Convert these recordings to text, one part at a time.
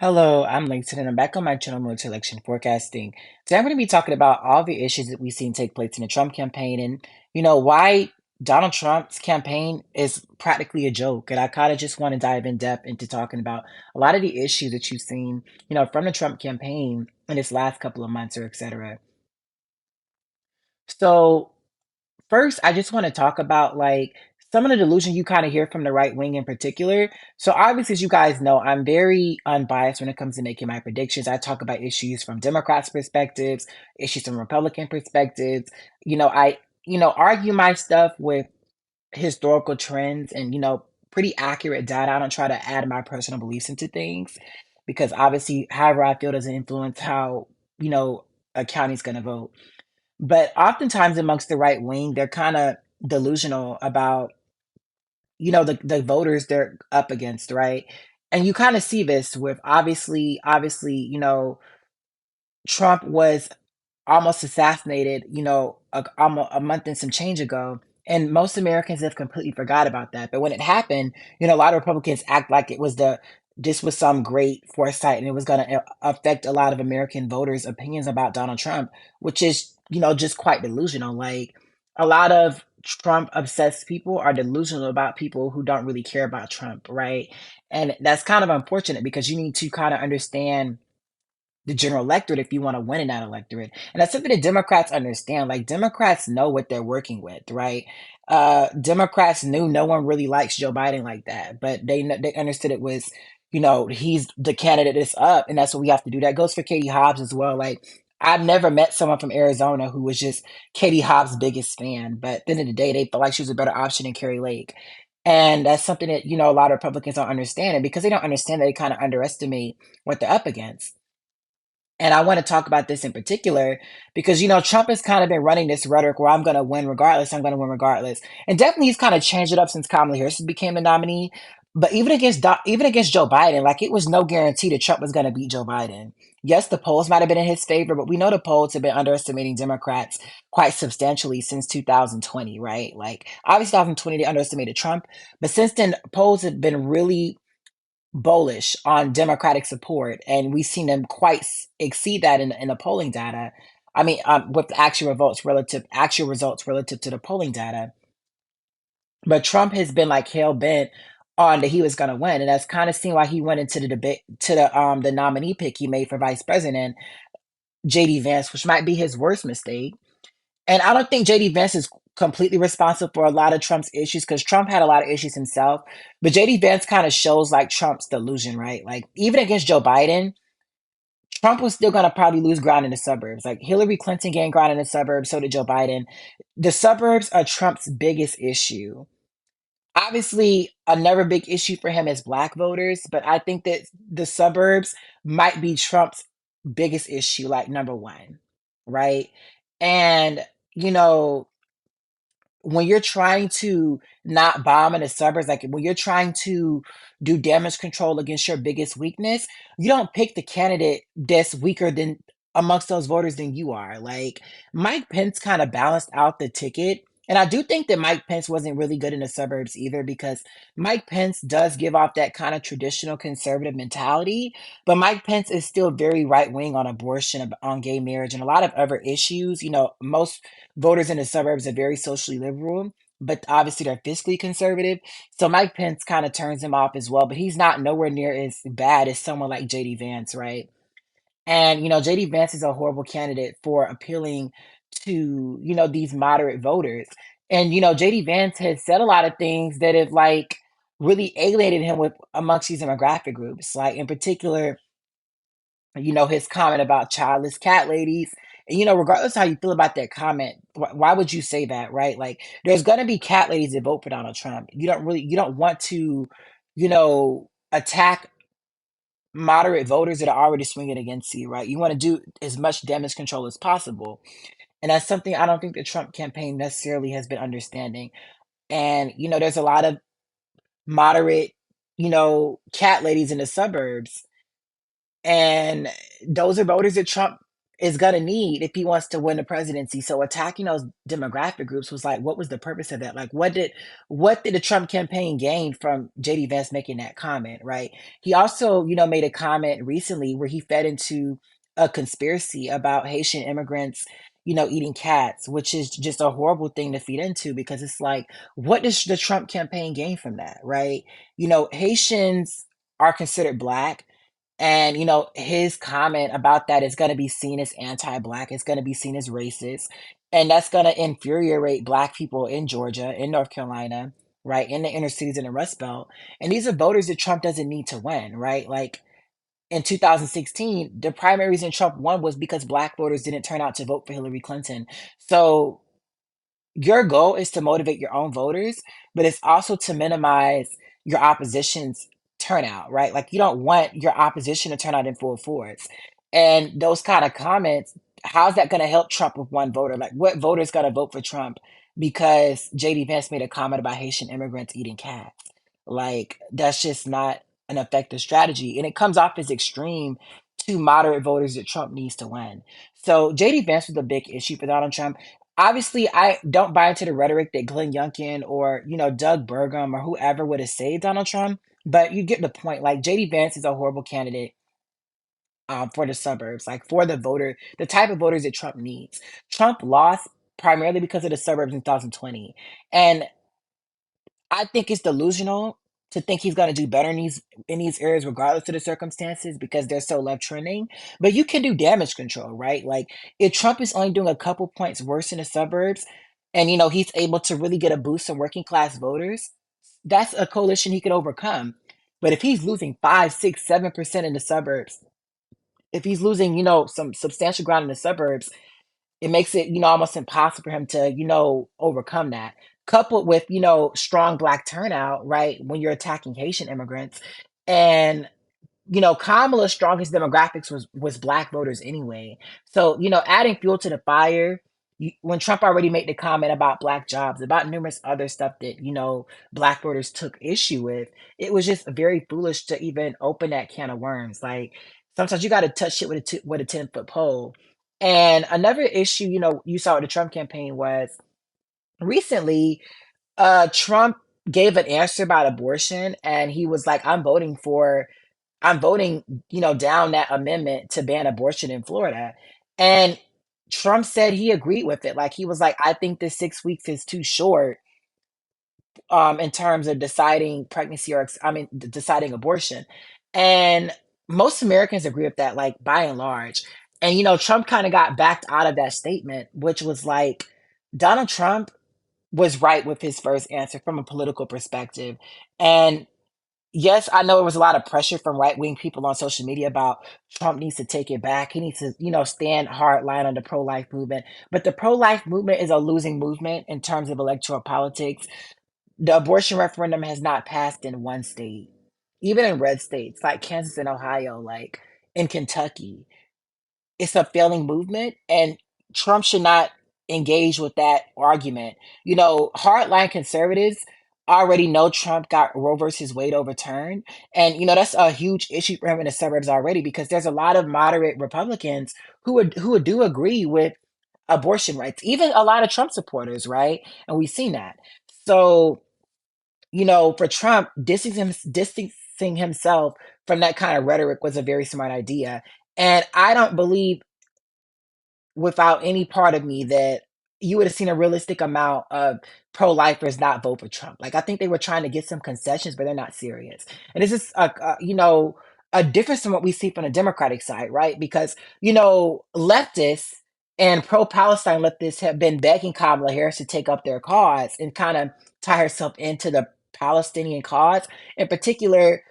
Hello, I'm Langston, and I'm back on my channel, Military Election Forecasting. Today, I'm going to be talking about all the issues that we've seen take place in the Trump campaign and, why Donald Trump's campaign is practically a joke. And I kind of just want to dive in depth into talking about a lot of the issues that you've seen, from the Trump campaign in this last couple of months or et cetera. So, first, I just want to talk about like some of the delusion you kind of hear from the right wing in particular. So obviously, as you guys know, I'm very unbiased when it comes to making my predictions. I talk about issues from Democrats' perspectives, issues from Republican perspectives. I argue my stuff with historical trends and pretty accurate data. I don't try to add my personal beliefs into things because obviously, however I feel doesn't influence how a county's going to vote. But oftentimes amongst the right wing, they're kind of delusional about, the voters they're up against, right? And you kind of see this with obviously, Trump was almost assassinated, almost a month and some change ago. And most Americans have completely forgot about that. But when it happened, a lot of Republicans act like this was some great foresight and it was going to affect a lot of American voters' opinions about Donald Trump, which is, just quite delusional. Like a lot of Trump obsessed people are delusional about people who don't really care about Trump, right? And that's kind of unfortunate because you need to kind of understand the general electorate if you want to win in that electorate. And that's something that Democrats understand. Like Democrats know what they're working with, right? Democrats knew no one really likes Joe Biden like that, but they understood it was, he's the candidate that's up, and that's what we have to do. That goes for Katie Hobbs as well. Like I've never met someone from Arizona who was just Katie Hobbs' biggest fan, but at the end of the day, they felt like she was a better option than Carrie Lake. And that's something that, a lot of Republicans don't understand. And because they don't understand that, they kind of underestimate what they're up against. And I want to talk about this in particular because, Trump has kind of been running this rhetoric where I'm going to win regardless. I'm going to win regardless. And definitely he's kind of changed it up since Kamala Harris became the nominee. But even against Joe Biden, like it was no guarantee that Trump was going to beat Joe Biden. Yes, the polls might have been in his favor, but we know the polls have been underestimating Democrats quite substantially since 2020, right? Like obviously 2020 they underestimated Trump, but since then polls have been really bullish on Democratic support, and we've seen them quite exceed that in the polling data. I mean, with the actual results relative to the polling data. But Trump has been like hell bent on that he was going to win, and that's kind of seen why he went into the debate to the nominee pick he made for vice president, JD Vance, which might be his worst mistake. And I don't think JD Vance is completely responsible for a lot of Trump's issues because Trump had a lot of issues himself. But JD Vance kind of shows like Trump's delusion, right? Like even against Joe Biden, Trump was still going to probably lose ground in the suburbs. Like Hillary Clinton gained ground in the suburbs, so did Joe Biden. The suburbs are Trump's biggest issue. Obviously, another big issue for him is black voters, but I think that the suburbs might be Trump's biggest issue, like number one, right? And, you know, when you're trying to not bomb in the suburbs, like when you're trying to do damage control against your biggest weakness, you don't pick the candidate that's weaker than amongst those voters than you are. Like Mike Pence kind of balanced out the ticket. And I do think that Mike Pence wasn't really good in the suburbs either because Mike Pence does give off that kind of traditional conservative mentality, but Mike Pence is still very right wing on abortion, on gay marriage, and a lot of other issues. Most voters in the suburbs are very socially liberal, but obviously they're fiscally conservative. So Mike Pence kind of turns him off as well, but he's not nowhere near as bad as someone like JD Vance, right? And JD Vance is a horrible candidate for appealing to, these moderate voters. And JD Vance has said a lot of things that have like really alienated him with amongst these demographic groups. Like in particular, his comment about childless cat ladies. And, regardless how you feel about that comment, why would you say that, right? Like, there's going to be cat ladies that vote for Donald Trump. You don't want to, attack moderate voters that are already swinging against you, right? You want to do as much damage control as possible. And that's something I don't think the Trump campaign necessarily has been understanding. And, there's a lot of moderate, cat ladies in the suburbs, and those are voters that Trump is going to need if he wants to win the presidency. So attacking those demographic groups was like, what was the purpose of that? Like, what did the Trump campaign gain from JD Vance making that comment, right? He also, made a comment recently where he fed into a conspiracy about Haitian immigrants, eating cats, which is just a horrible thing to feed into because it's like, what does the Trump campaign gain from that, right? Haitians are considered black. And, his comment about that is going to be seen as anti Black. It's going to be seen as racist. And that's going to infuriate Black people in Georgia, in North Carolina, right, in the inner cities in the Rust Belt. And these are voters that Trump doesn't need to win, right? Like in 2016, the primary reason Trump won was because Black voters didn't turn out to vote for Hillary Clinton. So your goal is to motivate your own voters, but it's also to minimize your opposition's turnout, right? Like you don't want your opposition to turn out in full force. And those kind of comments, how's that going to help Trump with one voter? Like what voter is going to vote for Trump because JD Vance made a comment about Haitian immigrants eating cats? Like that's just not an effective strategy. And it comes off as extreme to moderate voters that Trump needs to win. So JD Vance was a big issue for Donald Trump. Obviously, I don't buy into the rhetoric that Glenn Youngkin or, Doug Burgum or whoever would have saved Donald Trump, but you get the point. Like JD Vance is a horrible candidate for the suburbs, like for the type of voters that Trump needs. Trump lost primarily because of the suburbs in 2020. And I think it's delusional to think he's going to do better in these areas regardless of the circumstances because they're so left trending. But you can do damage control, right? Like if Trump is only doing a couple points worse in the suburbs, and he's able to really get a boost in working class voters, that's a coalition he could overcome. But if he's losing 5, 6, 7% in the suburbs, if he's losing, some substantial ground in the suburbs, it makes it, almost impossible for him to, overcome that. Coupled with, strong black turnout, right? When you're attacking Haitian immigrants. And, Kamala's strongest demographics was black voters anyway. So, adding fuel to the fire, when Trump already made the comment about black jobs, about numerous other stuff that, black voters took issue with, it was just very foolish to even open that can of worms. Like sometimes you got to touch shit with a 10-foot pole. And another issue, you saw with the Trump campaign was recently, Trump gave an answer about abortion, and he was like, I'm voting, down that amendment to ban abortion in Florida. And Trump said he agreed with it. Like he was like, I think the 6 weeks is too short in terms of deciding pregnancy or deciding abortion. And most Americans agree with that, like by and large. And Trump kind of got backed out of that statement, which was like Donald Trump was right with his first answer from a political perspective. And yes, I know there was a lot of pressure from right wing people on social media about Trump needs to take it back. He needs to, stand hard line on the pro life movement. But the pro life movement is a losing movement in terms of electoral politics. The abortion referendum has not passed in one state, even in red states like Kansas and Ohio, like in Kentucky. It's a failing movement, and Trump should not engage with that argument. Hardline conservatives already know Trump got Roe versus Wade overturned, and that's a huge issue for him in the suburbs already because there's a lot of moderate Republicans who would do agree with abortion rights, even a lot of Trump supporters, right? And we've seen that. So for Trump, distancing himself from that kind of rhetoric was a very smart idea. And I don't believe without any part of me that you would have seen a realistic amount of pro-lifers not vote for Trump. Like I think they were trying to get some concessions, but they're not serious. And it's just a difference from what we see from the Democratic side, right? Because leftists and pro-Palestine leftists have been begging Kamala Harris to take up their cause and kind of tie herself into the Palestinian cause. In particular,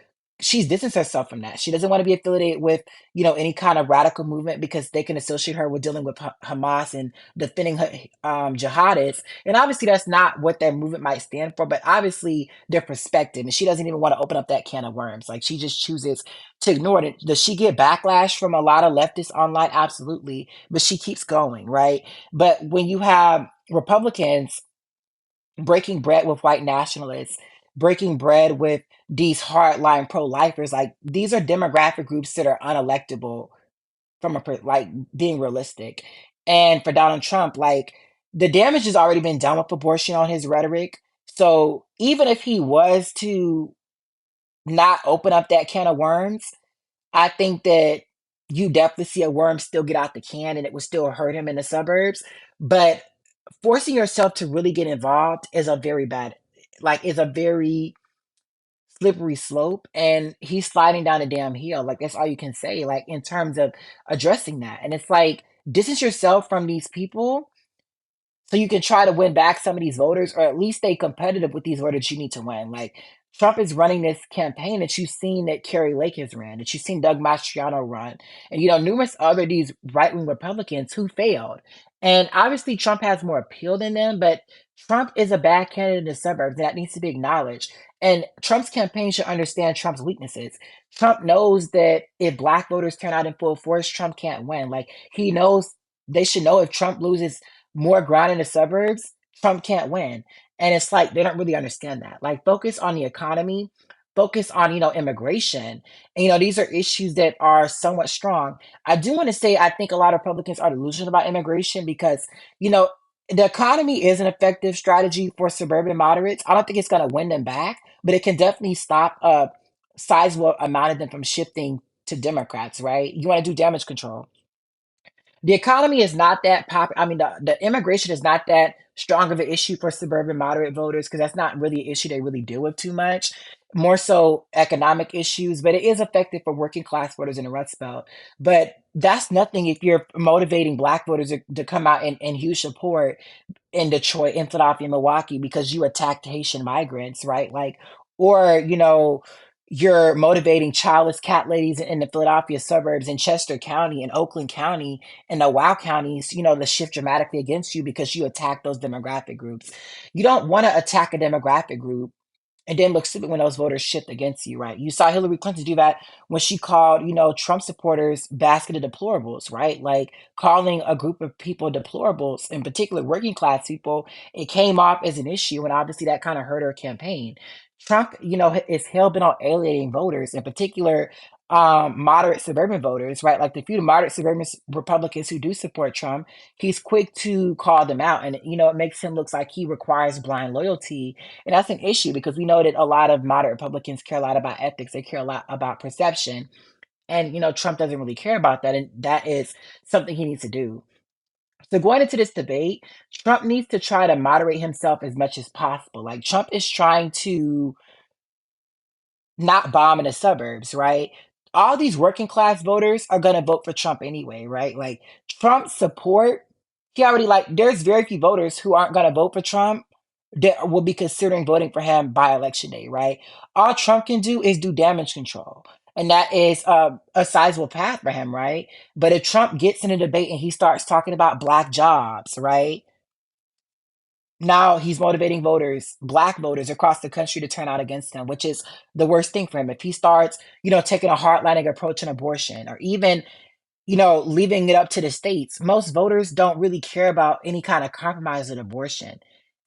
she's distanced herself from that. She doesn't want to be affiliated with any kind of radical movement because they can associate her with dealing with Hamas and defending her jihadists. And obviously, that's not what that movement might stand for, but obviously, their perspective. And she doesn't even want to open up that can of worms. Like, she just chooses to ignore it. Does she get backlash from a lot of leftists online? Absolutely. But she keeps going, right? But when you have Republicans breaking bread with white nationalists, breaking bread with these hardline pro-lifers, like these are demographic groups that are unelectable from like being realistic. And for Donald Trump, like the damage has already been done with abortion on his rhetoric. So even if he was to not open up that can of worms, I think that you definitely see a worm still get out the can and it would still hurt him in the suburbs. But forcing yourself to really get involved is a very bad, like, is a very slippery slope. And he's sliding down a damn hill. Like, that's all you can say, like, in terms of addressing that. And it's like, distance yourself from these people so you can try to win back some of these voters, or at least stay competitive with these voters you need to win. Like Trump is running this campaign that you've seen that Kerry Lake has ran, that you've seen Doug Mastriano run, and numerous other these right wing Republicans who failed. And obviously Trump has more appeal than them, but Trump is a bad candidate in the suburbs, and that needs to be acknowledged. And Trump's campaign should understand Trump's weaknesses. Trump knows that if black voters turn out in full force, Trump can't win. Like he knows they should know if Trump loses more ground in the suburbs, Trump can't win. And it's like they don't really understand that. Like focus on the economy, focus on, immigration. And these are issues that are somewhat strong. I do want to say I think a lot of Republicans are delusional about immigration because, you know, the economy is an effective strategy for suburban moderates. I don't think it's going to win them back, but it can definitely stop a sizable amount of them from shifting to Democrats, right? You want to do damage control. The economy is not that I mean, the immigration is not that strong of an issue for suburban moderate voters because that's not really an issue they really deal with too much. More so economic issues, but it is effective for working class voters in the Rust Belt. But that's nothing if you're motivating black voters to come out in huge support in Detroit, in Philadelphia, Milwaukee, because you attacked Haitian migrants, right? Like, or, you're motivating childless cat ladies in the Philadelphia suburbs, in Chester County, in Oakland County, and the WOW counties, to shift dramatically against you because you attack those demographic groups. You don't want to attack a demographic group and then look stupid when those voters shift against you, right? You saw Hillary Clinton do that when she called, Trump supporters basket of deplorables, right? Like calling a group of people deplorables, in particular working class people, it came off as an issue, and obviously that kind of hurt her campaign. Trump, is hell bent on alienating voters, in particular moderate suburban voters, right? Like the few moderate suburban Republicans who do support Trump, he's quick to call them out, and it makes him look like he requires blind loyalty, and that's an issue because we know that a lot of moderate Republicans care a lot about ethics. They care a lot about perception. And, Trump doesn't really care about that. And that is something he needs to do. So going into this debate, Trump needs to try to moderate himself as much as possible. Like Trump is trying to not bomb in the suburbs, right? All these working class voters are going to vote for Trump anyway, right? Like Trump support, he already like there's very few voters who aren't going to vote for Trump that will be considering voting for him by election day, right? All Trump can do is do damage control. And that is a sizable path for him, right? But if Trump gets in a debate and he starts talking about black jobs, right? Now he's motivating voters, black voters across the country to turn out against him, which is the worst thing for him. If he starts, taking a hardlining approach on abortion or even, leaving it up to the states, most voters don't really care about any kind of compromise with abortion.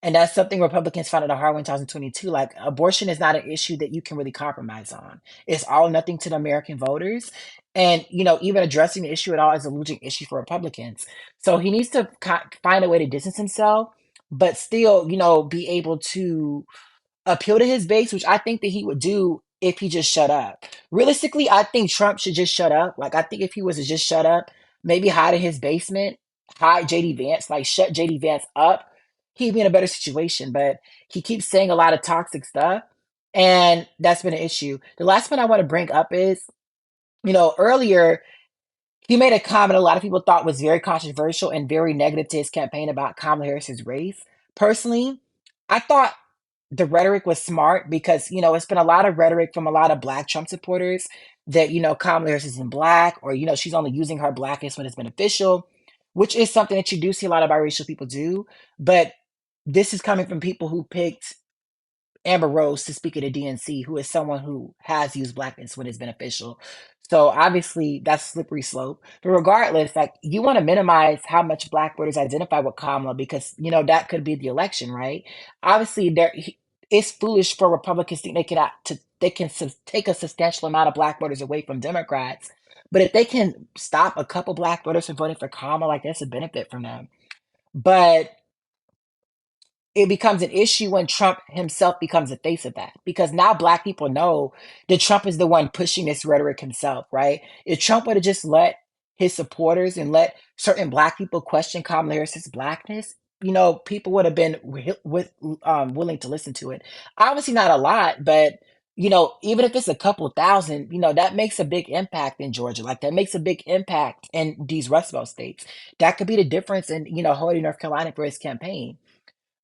And that's something Republicans found it hard in 2022. Like abortion is not an issue that you can really compromise on. It's all or nothing to the American voters. And, even addressing the issue at all is a losing issue for Republicans. So he needs to find a way to distance himself, but still, be able to appeal to his base, which I think that he would do if he just shut up. Realistically, I think Trump should just shut up. Like, I think if he was to just shut up, maybe hide in his basement, hide JD Vance, like shut JD Vance up, he'd be in a better situation. But he keeps saying a lot of toxic stuff, and that's been an issue. The last one I want to bring up is, earlier he made a comment a lot of people thought was very controversial and very negative to his campaign about Kamala Harris's race. Personally, I thought the rhetoric was smart because, it's been a lot of rhetoric from a lot of black Trump supporters that, Kamala Harris isn't black or, she's only using her blackness when it's beneficial, which is something that you do see a lot of biracial people do. But this is coming from people who picked Amber Rose to speak at the DNC, who is someone who has used blackness when it's beneficial. So obviously that's a slippery slope. But regardless, like you want to minimize how much black voters identify with Kamala because that could be the election, right? Obviously, it's foolish for Republicans to think they can take a substantial amount of black voters away from Democrats. But if they can stop a couple black voters from voting for Kamala, like that's a benefit from them. But it becomes an issue when Trump himself becomes the face of that because now black people know that Trump is the one pushing this rhetoric himself, right? If Trump would have just let his supporters and let certain black people question Kamala Harris's blackness, people would have been willing to listen to it. Obviously, not a lot, but even if it's a couple thousand, that makes a big impact in Georgia. Like that makes a big impact in these Rust Belt states. That could be the difference in holding North Carolina for his campaign.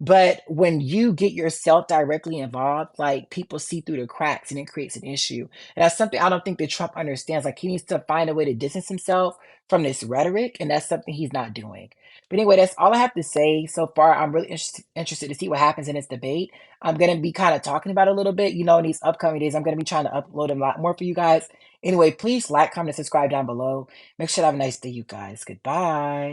But when you get yourself directly involved, like people see through the cracks and it creates an issue. And that's something I don't think that Trump understands. Like he needs to find a way to distance himself from this rhetoric, and that's something he's not doing. But anyway, that's all I have to say so far. I'm really interested to see what happens in this debate. I'm going to be kind of talking about it a little bit. In these upcoming days, I'm going to be trying to upload a lot more for you guys. Anyway, please like, comment, and subscribe down below. Make sure to have a nice day, you guys. Goodbye.